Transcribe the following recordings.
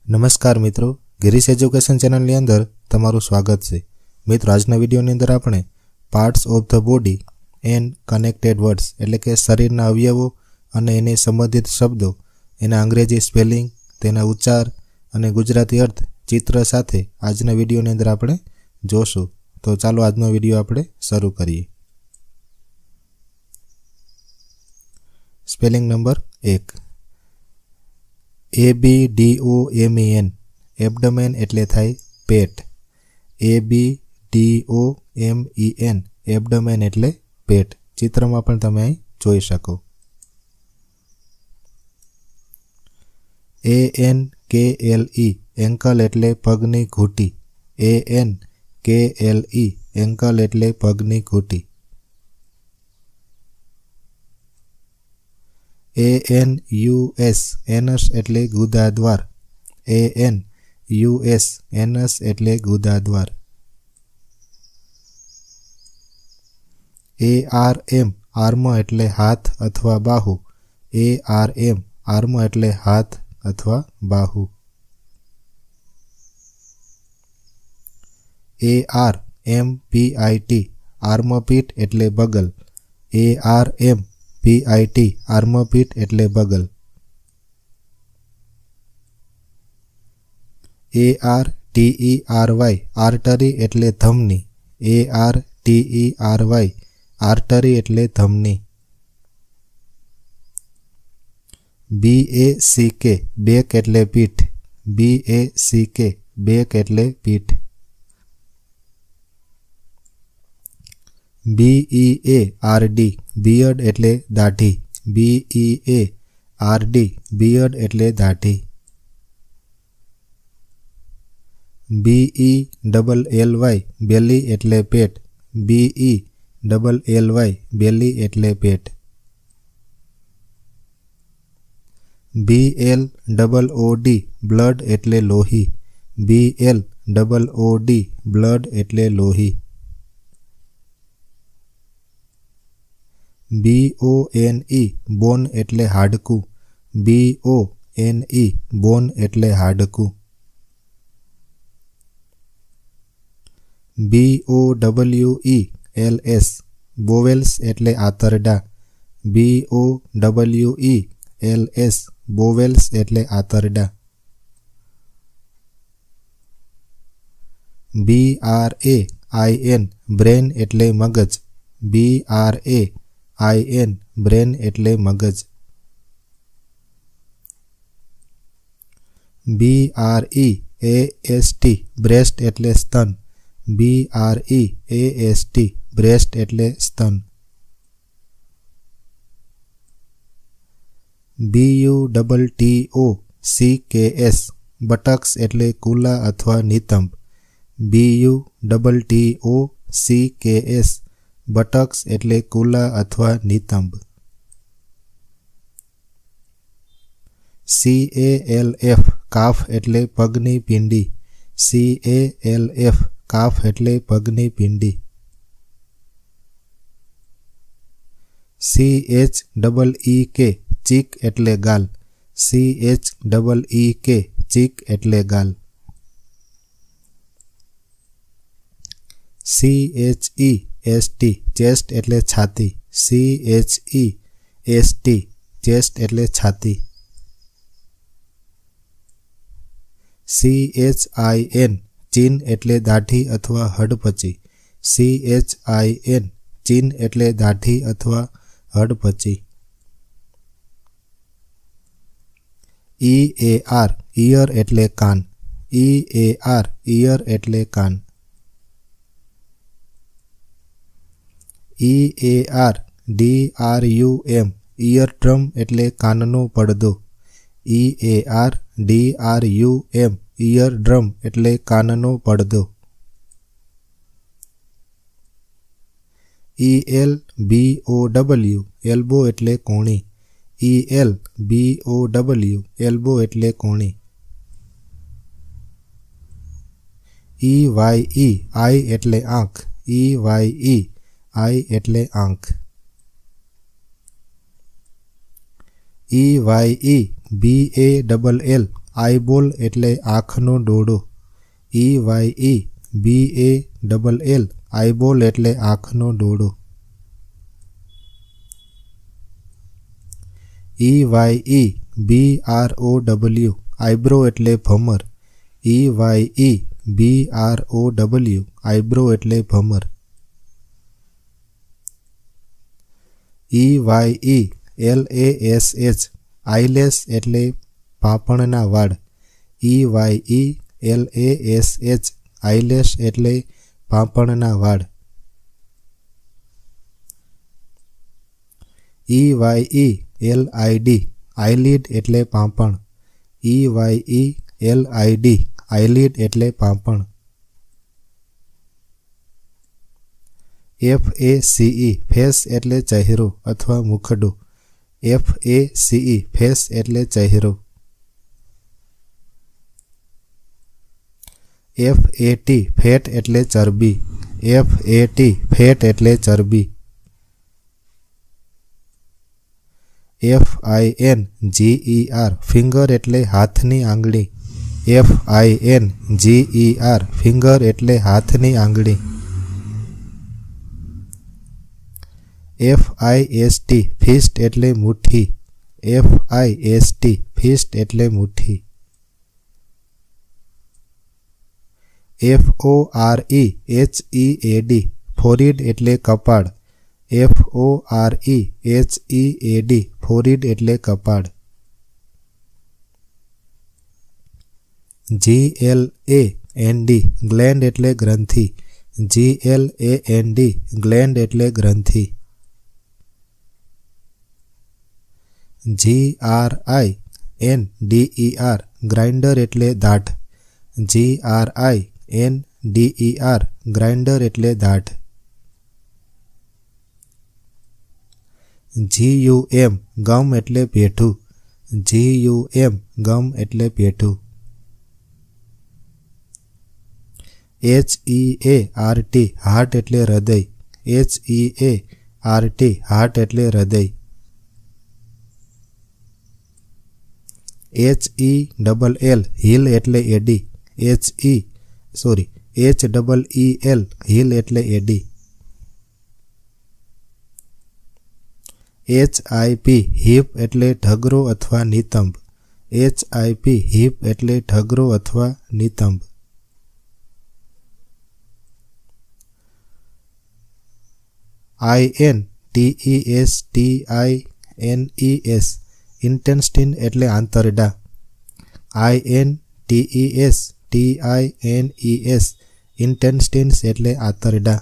નમસ્કાર મિત્રો, ગિરીશ એજ્યુકેશન ચેનલની અંદર તમારું સ્વાગત છે। મિત્રો, આજના વિડીયોની અંદર આપણે parts of the body and connected words એટલે કે શરીરના અવયવો અને એને સંબંધિત શબ્દો, એના અંગ્રેજી સ્પેલિંગ, તેના ઉચ્ચાર અને ગુજરાતી અર્થ ચિત્ર સાથે આજના વિડીયોની અંદર આપણે જોશું। તો ચાલો આજનો વિડીયો આપણે શરૂ કરીએ। સ્પેલિંગ નંબર 1, ABDOMEN એબડમેન એટલે થાય પેટ। ABDOMEN એબડમેન એટલે પેટ। ચિત્રમાં પણ તમે અહીં જોઈ શકો। ANKLE એન્કલ એટલે પગની ઘૂંટી। ANKLE એન્કલ એટલે પગની ઘૂંટી। ANUS એનસ એટલે ગુદાદ્વાર। ANUS એનસ એટલે ગુદાદ્વાર। ARM આર્મ એટલે હાથ અથવા બાહુ। ARM આર્મ એટલે હાથ અથવા બાહુ। ARMPIT આર્મપીટ એટલે બગલ। ARMPIT આર્મપીટ એટલે બગલ। ARTERY આર્ટરી એટલે ધમની। ARTERY આર્ટરી એટલે ધમની। BACK બેક એટલે પીઠ। BACK બેક એટલે પીઠ। BEARD બિયર્ડ એટલે દાઢી। BEARD બિયર્ડ એટલે દાઢી। BELLY બેલી એટલે પેટ। BELLY બેલી એટલે પેટ। BLOOD બ્લડ એટલે લોહી। BLOOD બ્લડ એટલે લોહી। BONE બોન એટલે હાડકું। BONE બોન એટલે હાડકું। BOWELS બોવેલ્સ એટલે આંતરડા। BOWELS બોવેલ્સ એટલે આંતરડા। BRAIN બ્રેન એટલે મગજ। BRAIN બ્રેન એટલે મગજ। BREAST બ્રેસ્ટ એટલે સ્તન। BREAST બ્રેસ્ટ એટલે સ્તન। BUTTOCKS બટક્સ એટલે કુલા અથવા નિતંબ। BUTTOCKS બટક્સ એટલે કુલા અથવા નિતંબ। CALF કાફ એટલે પગની પિંડી। CALF કાફ એટલે પગની પિંડી। CHEEK ચીક એટલે ગાલ। CHEEK ચીક એટલે ગાલ। CHEST ચેસ્ટ એટલે છાતી। CHEST ચેસ્ટ એટલે છાતી। CHIN ચીન એટલે દાઢી અથવા હડપચી। CHIN ચીન એટલે દાઢી અથવા હડપચી। EAR ઇયર એટલે કાન। EAR ઇયર એટલે કાન। EARDRUM ઇયર ડ્રમ એટલે કાનનો પડદો। EARDRUM ઇયર ડ્રમ એટલે કાનનો પડદો। ELBOW એલ્બો એટલે કોણી। ELBOW એલ્બો એટલે કોણી। EYE આઈ એટલે આંખ। EYE આઈ એટલે આંખ। EYE BALL આઈબોલ એટલે આંખનો ડોળો. EYEBALL આઈબોલ એટલે આંખનો ડોળો. EYEBROW આઈબ્રો એટલે ભમર. EYEBROW આઈબ્રો એટલે ભમર. EYELASH આઈલેસ એટલે પાંપણના વાળ. EYELASH આઈલેસ એટલે પાંપણના વાળ. EYELID આઈલિડ એટલે પાંપણ. EYELID આઈલિડ એટલે પાંપણ. FACE ફેસ એટલે ચહેરો અથવા મુખડો. FACE ફેસ એટલે ચહેરો. FAT ફેટ એટલે ચરબી. FAT ફેટ એટલે ચરબી. FINGER ફિંગર એટલે હાથની આંગળી. FINGER ફિંગર એટલે હાથની આંગળી. FIST ફિસ્ટ એટલે મુઠ્ઠી. FIST ફિસ્ટ એટલે મુઠ્ઠી. FOREHEAD ફોરીડ એટલે કપાળ. FOREHEAD ફોરીડ એટલે કપાળ. GLAND ગ્લેન્ડ એટલે ગ્રંથિ. GLAND ગ્લેન્ડ એટલે ગ્રંથિ. GRINDER ગ્રાઇન્ડર એટલે દાઢ. GRINDER ગ્રાઇન્ડર એટલે દાઢ. GUM ગમ એટલે પેઠું. GUM ગમ એટલે પેઠું. HEART હાર્ટ એટલે હૃદય. HEART હાર્ટ એટલે હૃદય. HELL હિલ એટલે એડી. HELL હિલ એટલે એડી. HIP હિપ એટલે ઢગરો અથવા નિતંબ. HIP હિપ એટલે ઢગરો અથવા નિતંબ. INTESTINES ઇન્ટેન્સ્ટિન એટલે આંતરડા. INTESTINES ઇન્ટેન્સ્ટિન્સ એટલે આંતરડા.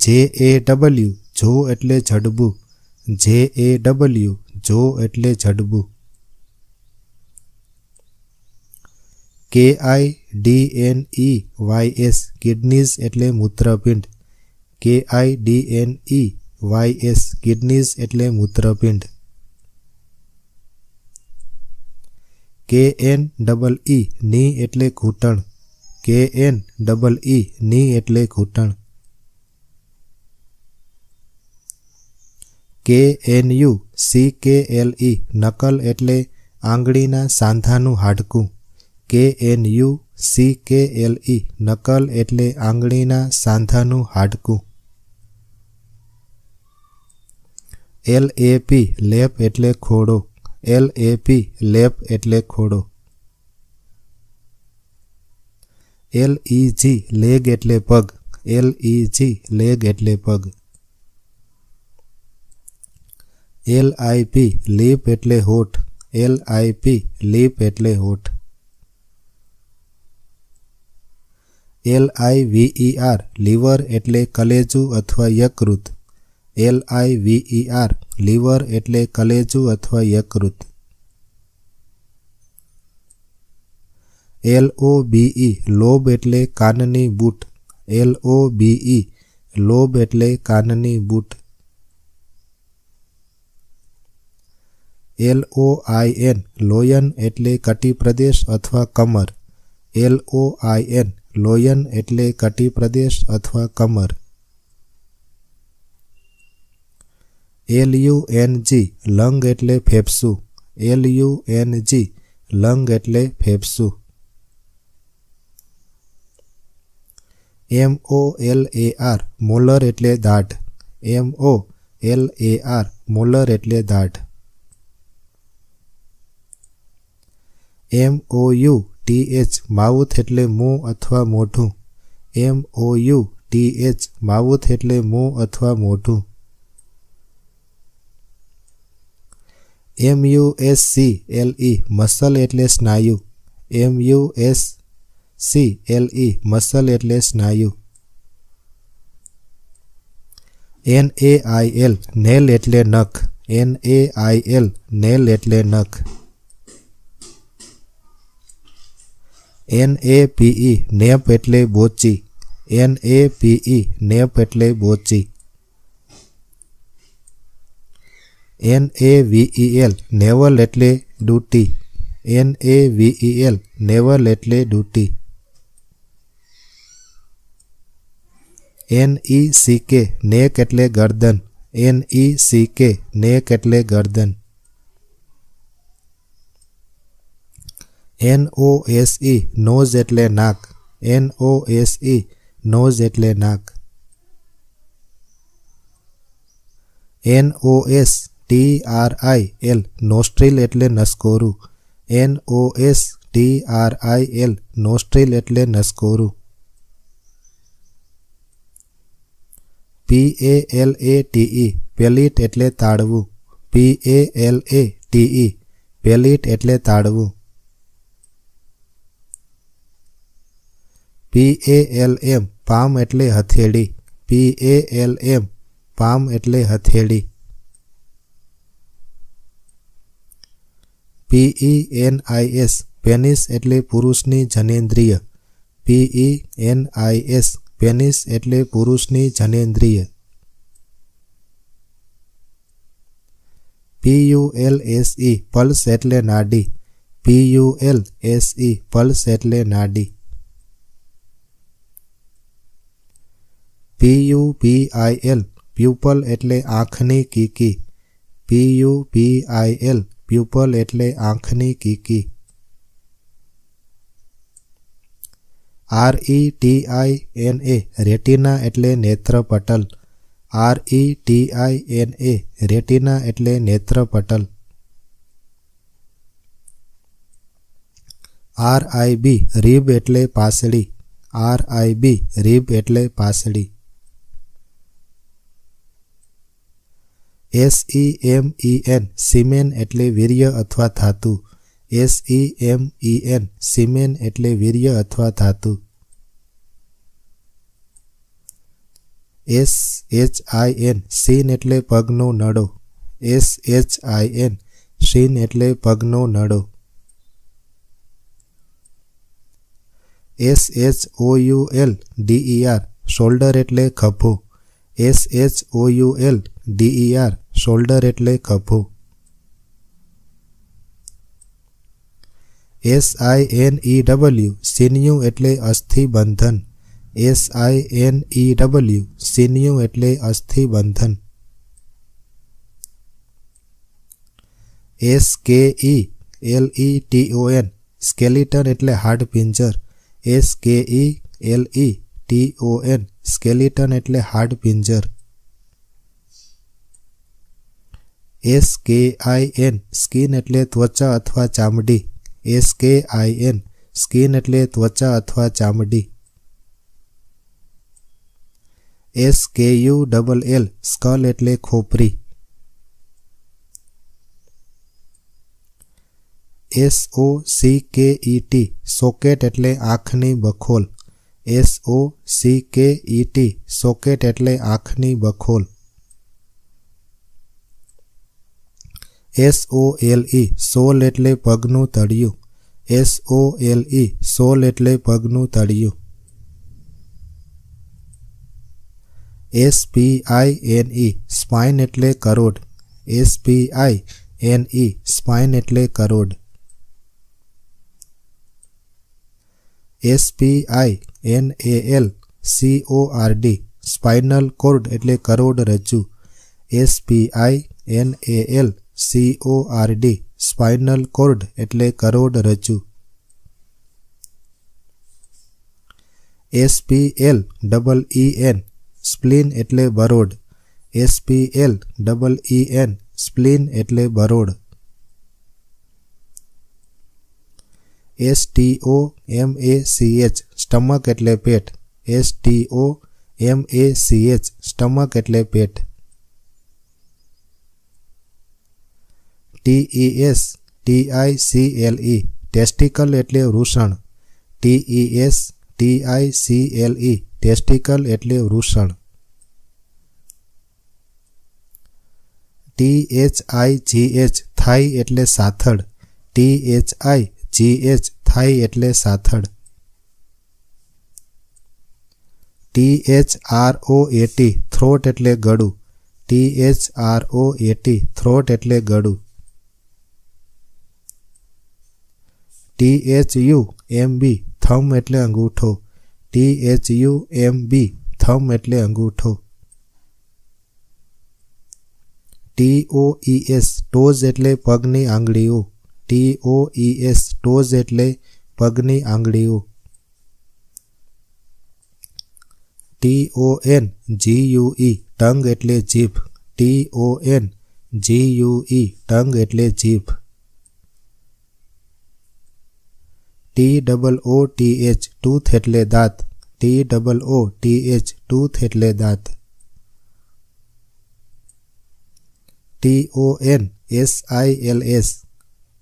JAW જો એટલે જડબું. JAW જો એટલે જડબું. KIDNEYS કિડનીઝ એટલે મૂત્રપિંડ. KIDNEYS કિડનીઝ એટલે મૂત્રપિંડ. KNEE ની એટલે ઘૂંટણ. KNEE ની એટલે ઘૂંટણ. KNUCKLE નકલ એટલે આંગળીના સાંધાનું હાડકું. KNUCKLE નકલ એટલે આંગળીના સાંધાનું હાડકું. LAP લેપ એટલે ખોડો. LAP લેપ એટલે ખોડો. LEG લેગ એટલે પગ. LEG લેગ એટલે પગ. LIP લીપ એટલે હોઠ. LIP લીપ એટલે હોઠ. LIVER લીવર એટલે કલેજું અથવા યકૃત. LIVER લીવર એટલે કલેજું અથવા યકૃત. LOBE લોબ એટલે કાનની બૂટ. LOBE લોબ એટલે કાનની બૂટ. LOIN લોયન એટલે કટી પ્રદેશ અથવા કમર. LOIN લોયન એટલે કટી પ્રદેશ અથવા કમર. LUNG લંગ એટલે ફેફસું. LUNG લંગ એટલે ફેફસું. MOLAR મોલર એટલે દાઢ. MOLAR મોલર એટલે દાઢ. MOUTH માઉથ એટલે મોં અથવા મોઢું. MOUTH માઉથ એટલે મોં અથવા મોઢું. MUSCLE મસલ એટલે સ્નાયુ. MUSCLE મસલ એટલે સ્નાયુ. NAIL નેલ એટલે નખ. NAIL નેલ એટલે નખ. NAPE નેપ એટલે બોચી. NAPE નેપ એટલે બોચી. NAVEL નેવલ એટલે ડ્યુટી. NAVEL નેવલ એટલે ડ્યુટી. NECK નેક એટલે ગરદન. NECK નેક એટલે ગરદન. NOSE નોઝ એટલે નાક. NOSE નોઝ એટલે નાક. NOSTRIL નોસ્ટ્રીલ એટલે નસકોરું. NOSTRIL નોસ્ટ્રીલ એટલે નસકોરું. PALATE પેલિટ એટલે તાળવું. PALATE પેલિટ એટલે તાળવું. PALM પામ એટલે હથેળી. PALM પામ એટલે હથેળી. PENIS પેનિસ એટલે પુરુષની જનેન્દ્રિય. PENIS પેનિસ એટલે પુરુષની જનેન્દ્રિય. PULSE પલ્સ એટલે નાડી. PULSE પલ્સ એટલે નાડી. PUPIL પ્યુપલ એટલે આંખની કીકી. PUPIL પ્યુપલ એટલે આંખની કીકી. RETINA રેટિના એટલે નેત્રપટલ. RETINA રેટિના એટલે નેત્રપટલ. RIB રીબ એટલે પાસળી. RIB રીબ એટલે પાસળી. SEMEN સિમેન એટલે વીર્ય અથવા ધાતુ. SEMEN સિમેન એટલે વીર્ય અથવા ધાતુ. SHIN શીન એટલે પગનો નળો. SHIN શીન એટલે પગનો નળો. SHOULDER શોલ્ડર એટલે ખભો. SHOULDER શોલ્ડર એટલે ખભો. SINEW સિન્યુ એટલે અસ્થિબંધન. SINEW સિન્યુ એટલે અસ્થિબંધન. SKELETON સ્કેલિટન એટલે હાડપિંજર. SKELETON સ્કેલિટન એટલે હાડપિંજર. SKIN સ્કિન એટલે ત્વચા અથવા ચામડી. SKIN સ્કિન એટલે ત્વચા અથવા ચામડી. SKULL સ્કલ એટલે ખોપરી. SOCKET સોકેટ એટલે આંખની બખોલ. SOCKET સોકેટ એટલે આંખની બખોલ. SOLE સોલ એટલે પગનું તળિયું. SOLE સોલ એટલે પગનું તળિયું. SPINE સ્પાઇન એટલે કરોડ. SPINE સ્પાઇન એટલે કરોડ. SPINAL CORD સ્પાઇનલ કોર્ડ એટલે કરોડરજ્જુ. SPINAL CORD સ્પાઇનલ કોર્ડ એટલે કરોડરજ્જુ. SPLEN સ્પ્લીન એટલે બરોડ. SPLEN સ્પ્લીન એટલે બરોડ. STOMACH સ્ટમક એટલે પેટ. STOMACH સ્ટમક એટલે પેટ. TESTICLE ટેસ્ટિકલ એટલે વૃષણ. TESTICLE ટેસ્ટિકલ એટલે વૃષણ. THIGH થાઈ એટલે સાથળ. THIGH થાઈ એટલે સાથળ. THROAT થ્રોટ એટલે ગળું. THROAT થ્રોટ એટલે ગળું. THUMB થંબ એટલે અંગૂઠો. THUMB થંબ એટલે અંગૂઠો. TOES ટોઝ એટલે પગની આંગળીઓ. TOES ટોઝ એટલે પગની આંગળીઓ. TONGUE ટંગ એટલે જીભ. TONGUE ટંગ એટલે જીભ. TOOTH ટૂથ એટલે દાંત. TOOTH ટૂથ એટલે દાંત. TONSILS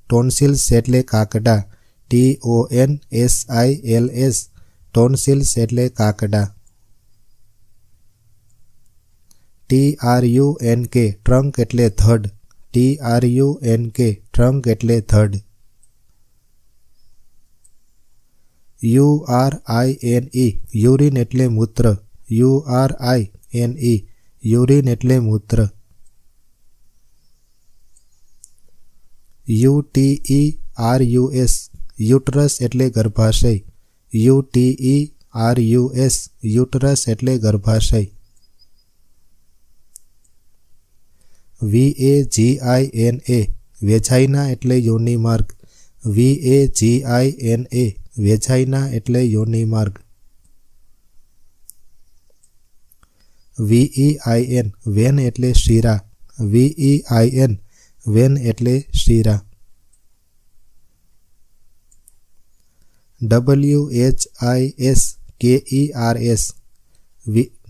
ટોન્સિલ્સ એટલે કાકડા. TONSILS ટોન્સિલ્સ એટલે કાકડા. TRUNK ટ્રંક એટલે થડ. TRUNK ટ્રંક એટલે થડ. URINE યુરિન એટલે મૂત્ર. URINE યુરિન એટલે મૂત્ર. UTERUS યુટરસ એટલે ગર્ભાશય. UTERUS યુટરસ એટલે ગર્ભાશય. VAGINA વેજાઇના એટલે યોનિમાર્ગ. VAGINA વેજાઇના એટલે યોનિમાર્ગ. VEIN વેન એટલે શીરા. VEIN વેન એટલે શીરા. WHISKERS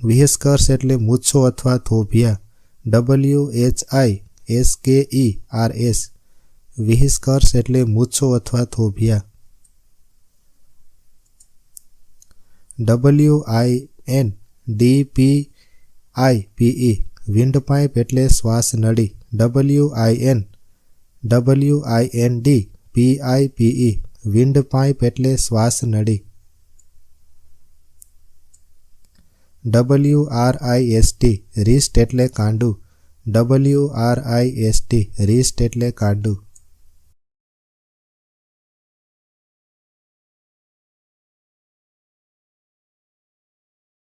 વ્હિસ્કર્સ એટલે મૂછો અથવા થોભિયા. WHISKERS વ્હિસ્કર્સ એટલે મૂછો અથવા થોભિયા. WINDPIPE વિન્ડપાઇપ એટલે શ્વાસ નળી. WINDPIPE વિન્ડપાઇપ એટલે શ્વાસ નળી. WRIST રિસ્ટ એટલે કાંડું. WRIST રિસ્ટ એટલે કાંડું.